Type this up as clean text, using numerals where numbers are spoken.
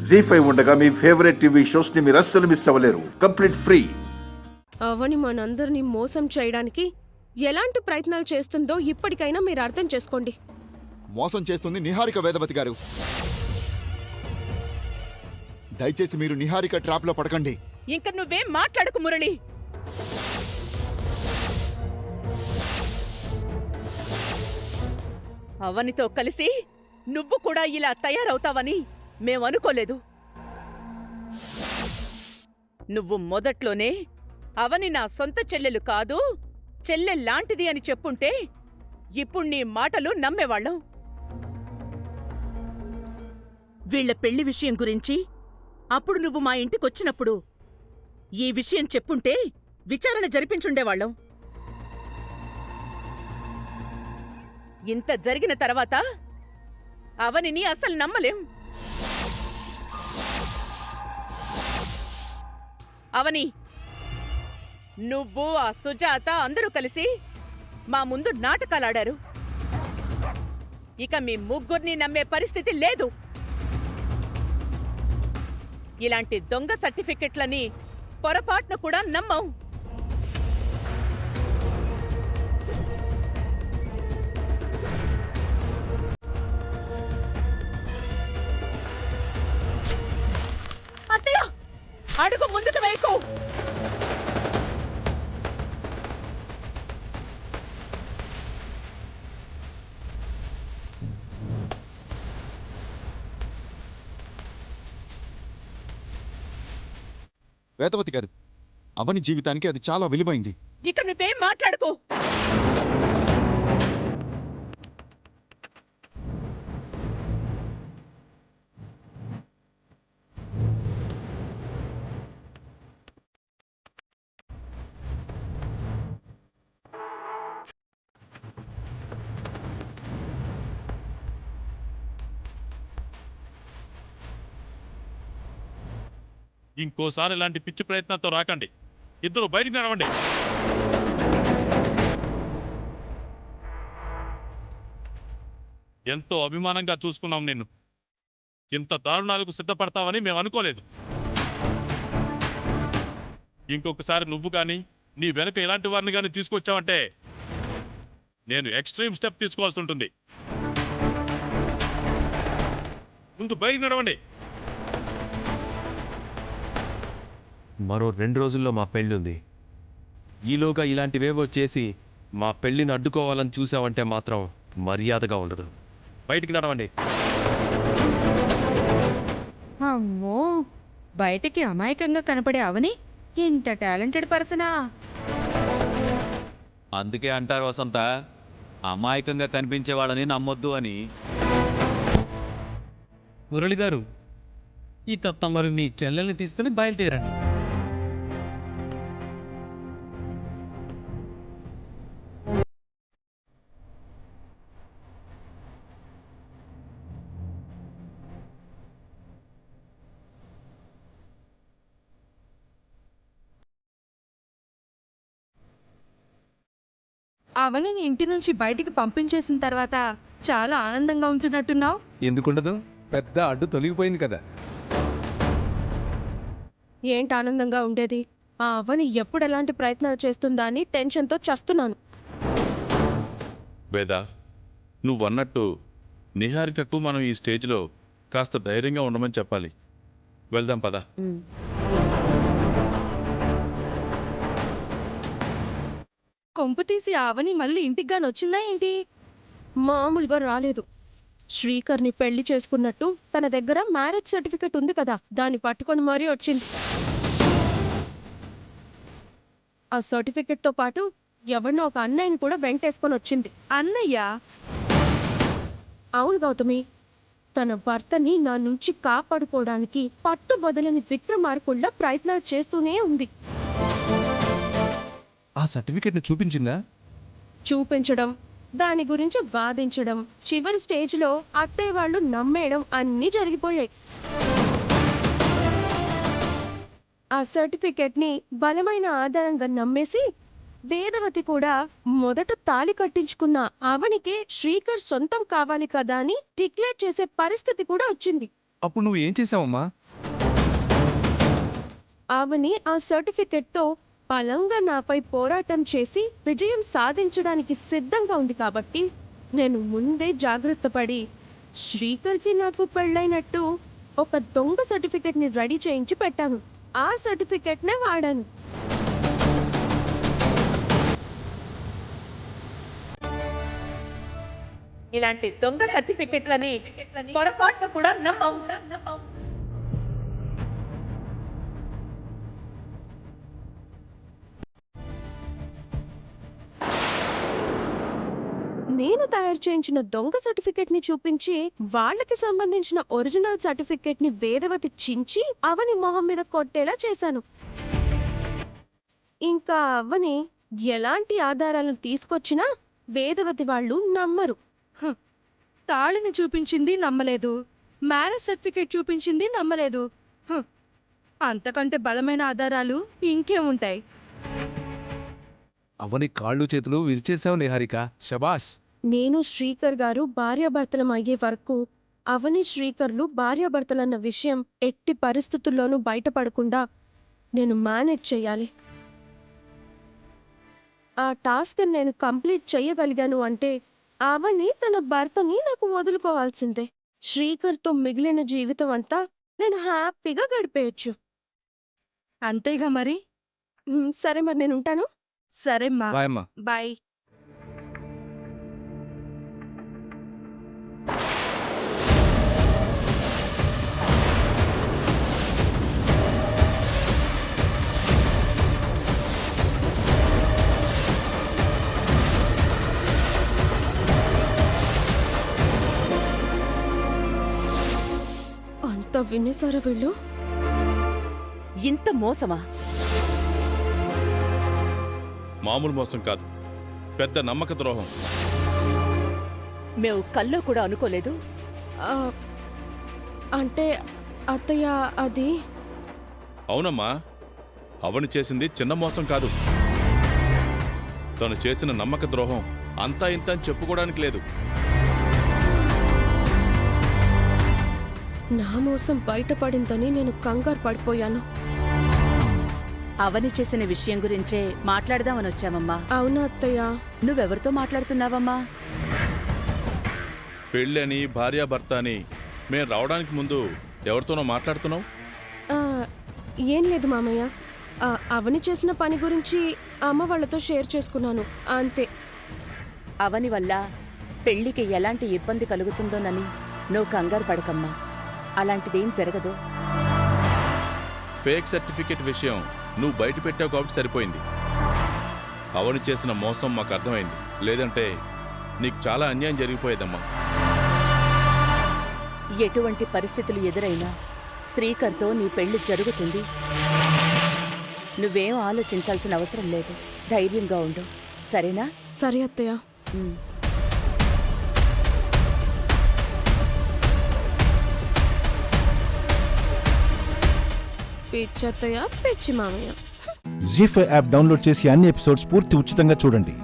జీ5 ఉండగా మీ favourite TV shows ని మీరు అస్సలు మిస్ అవ్వలేరు. Complete free. అవని మనందరినీ మోసం చేయడానికి ఎలాంటి ప్రయత్నాలు చేస్తుందో ఇప్పటికైనా మీరు అర్థం చేసుకోండి. మోసం చేస్తుంది నిహారిక వేదవతి గారు. దయచేసి మీరు నిహారిక ట్రాప్ లో పడకండి. ఇంక నువ్వేం మాట్లాడకు మురళి. అవనితో కలిసి నువ్వు కూడా ఇలా తయారవుతావని మేమనుకోలేదు. నువ్వు మొదట్లోనే అవని నా సొంత చెల్లెలు కాదు, చెల్లెల్లాంటిది అని చెప్పుంటే ఇప్పుడు నీ మాటలు నమ్మేవాళ్ళం. వీళ్ల పెళ్లి విషయం గురించి అప్పుడు నువ్వు మా ఇంటికొచ్చినప్పుడు ఈ విషయం చెప్పుంటే విచారణ జరిపించుండేవాళ్ళం. ఇంత జరిగిన తర్వాత అవనిని అసలు నమ్మలేం. అవని, నువ్వు ఆ సుజాత అందరూ కలిసి మా ముందు నాటకాలాడారు. ఇక మీ ముగ్గురిని నమ్మే పరిస్థితి లేదు. ఇలాంటి దొంగ సర్టిఫికెట్లని పొరపాటును కూడా నమ్మం. అత్తయ్య, అడుగు ముందుకు వేయకు. వేదవతి గారు, అవని జీవితానికి అది చాలా విలువైంది. ఇక నువ్వేం మాట్లాడుకో. ఇంకోసారి ఇలాంటి పిచ్చి ప్రయత్నంతో రాకండి. ఇద్దరు బయటికి నడవండి. ఎంతో అభిమానంగా చూసుకున్నాం నిన్ను. ఇంత దారుణాలకు సిద్ధపడతావని మేము అనుకోలేదు. ఇంకొకసారి నువ్వు కానీ నీ వెనక ఇలాంటి వారిని కానీ తీసుకొచ్చావంటే నేను ఎక్స్ట్రీమ్ స్టెప్ తీసుకోవాల్సి ఉంటుంది. ముందు బయటికి నడవండి. మరో 2 రోజుల్లో మా పెళ్ళుంది. ఈలోగా ఇలాంటివేవో చేసి మా పెళ్ళిని అడ్డుకోవాలని చూసావంటే మాత్రం మర్యాదగా ఉండదు. బయటికి నడవండి. అమ్మో, బయటికి అమాయకంగా కనపడే అవని ఇంత టాలెంటెడ్ పర్సనా? అందుకే అంటారు వసంత, అమాయకంగా కనిపించే వాళ్ళని నమ్మొద్దు అని. మురళి గారు, ఈ తమ్మరు మీ చెల్లెల్ని తీసుకుని బయలుదేరండి. అవనిని ఇంటి నుంచి బయటికి పంపించేసిన తర్వాత చాలా ఆనందంగా ఉంటున్నట్టున్నావు. ఎందుకుండదు, పెద్ద అడ్డు తొలగిపోయింది కదా. ఏంటి ఆనందంగా ఉండేది? ఆ అవని ఎప్పుడు ఎలాంటి ప్రయత్నాలు చేస్తుందా అని టెన్షన్తో చస్తున్నాను. వేద, నువ్వన్నట్టు నిహారికకు మనం ఈ స్టేజ్లో కాస్త ధైర్యంగా ఉండమని చెప్పాలి. వెళ్దాం పద. కొంపు తీసి అవని మళ్ళీ ఇంటికి వచ్చిందా ఏంటి? మామూలుగా రాలేదు. శ్రీకర్ని పెళ్లి చేసుకున్నట్టు తన దగ్గర మ్యారేజ్ సర్టిఫికెట్ ఉంది కదా, దాన్ని పట్టుకొని మరీ వచ్చింది. ఆ సర్టిఫికెట్తో పాటు ఎవరినో ఒక అన్నయ్యని కూడా వెంటేసుకొని వచ్చింది. అన్నయ్య? అవును గౌతమి, తన భర్తని నా నుంచి కాపాడుకోవడానికి పట్టు బదలని విక్రమార్కుళ్ళ ప్రయత్నాలు చేస్తూనే ఉంది. ఆ సర్టిఫికెట్ని చూపించిందా? చూపించడం, దాని గురించి వాదించడం, చివరి స్టేజ్లో అత్తయ్య వాళ్ళు నమ్మేయడం అన్నీ జరిగిపోయాయి. ఆ సర్టిఫికెట్ని బలమైన ఆధారంగా నమ్మేసి వేదవతి కూడా మొదట తాళి కట్టించుకున్న అవనికి శ్రీకర్ సొంతం కావాలి కదా అని డిక్లేర్ చేసే పరిస్థితి కూడా వచ్చింది. అప్పుడు నువ్వు ఏం చేసావమ్మా? అవని ఆ సర్టిఫికెట్తో బలంగా నాపై పోరాటం చేసి విజయం సాధించడానికి సిద్ధంగా ఉంది కాబట్టి నేను ముందే జాగ్రత్త పడి శ్రీకర్కి నాకు పెళ్ళైనట్టు ఒక దొంగ సర్టిఫికెట్ని రెడీ చేయించి పెట్టాను. ఆ సర్టిఫికెట్నే వాడాను. ఇలాంటి దొంగ సర్టిఫికెట్లని పొరపాటు కూడా నమ్మవు. నేను తయారు చేయించిన దొంగ సర్టిఫికెట్ని చూపించి వాళ్ళకి సంబంధించిన ఒరిజినల్ సర్టిఫికెట్ని వేదవతి చించి అవని మొహం మీద కొట్టేలా చేశాను. ఇంకా అవని ఎలాంటి ఆధారాలను తీసుకొచ్చినా వేదవతి వాళ్ళు నమ్మరు. తాళిని చూపించింది నమ్మలేదు, మ్యారేజ్ సర్టిఫికేట్ చూపించింది నమ్మలేదు. అంతకంటే బలమైన ఆధారాలు ఇంకేముంటాయి? అవని కాళ్ళు చేతులు విరిచేసావు నిహారిక, శబాష్. నేను శ్రీకర్ గారు భార్యాభర్తలం అయ్యే వరకు అవని శ్రీకర్లు భార్యాభర్తలన్న విషయం ఎట్టి పరిస్థితుల్లోనూ బయటపడకుండా నేను మేనేజ్ చేయాలి. ఆ టాస్క్ నేను కంప్లీట్ చేయగలిగాను అంటే అవని తన భర్తని నాకు వదులుకోవాల్సిందే. శ్రీకర్తో మిగిలిన జీవితం అంతా నేను హ్యాపీగా గడిపేయచ్చు. అంతేగా మరి. సరే మరి నేను ఉంటాను. సరేమ్మా, బాయ్ అమ్మా. బాయ్. అంతా వినేసారా వీళ్ళు? ఇంత మోసమా? మామూలు మోసం కాదు, పెద్ద నమ్మక ద్రోహం. మేము కల్లో కూడా అనుకోలేదు. ఆ, అంటే అత్తయ్య అది అవునమ్మా, అవని చేసింది చిన్న మోసం కాదు. తను చేసిన నమ్మక ద్రోహం అంతా ఇంత అని చెప్పుకోవడానికి లేదు. నా మోసం బయటపడిందని నేను కంగారు పడిపోయాను. అవని చేసిన విషయం గురించే మాట్లాడదామని వచ్చామమ్మా. అవునా అత్తయ్య? నువ్వెవరితో మాట్లాడుతున్నావమ్మా? పెళ్ళని భార్యాభర్త అని మేం రావడానికి ముందు ఎవరితోనో మాట్లాడుతున్నావు? ఆ, ఏం లేదు మామయ్య. అవని చేసిన పని గురించి అమ్మ వాళ్ళతో షేర్ చేసుకున్నాను అంతే. అవని వల్ల పెళ్లికి ఎలాంటి ఇబ్బంది కలుగుతుందోనని నువ్వు కంగారు పడకమ్మా. అలాంటిదేం జరగదు. ఫేక్ సర్టిఫికెట్ విషయం నువ్వు బయట పెట్టావు కాబట్టి సరిపోయింది. అవని చేసిన మోసం మాకు అర్థమైంది. లేదంటే నీకు చాలా అన్యాయం జరిగిపోయేదమ్మా. ఎటువంటి పరిస్థితులు ఎదురైనా శ్రీకర్తో నీ పెళ్లి జరుగుతుంది. నువ్వేం ఆలోచించాల్సిన అవసరం లేదు. ధైర్యంగా ఉండు, సరేనా? సరే అత్తయ్య. పిచ్చి అత్తయ్య, పిచ్చి మామయ్య. జీ5 యాప్ డౌన్లోడ్ చేసి అన్ని ఎపిసోడ్స్ పూర్తి ఉచితంగా చూడండి.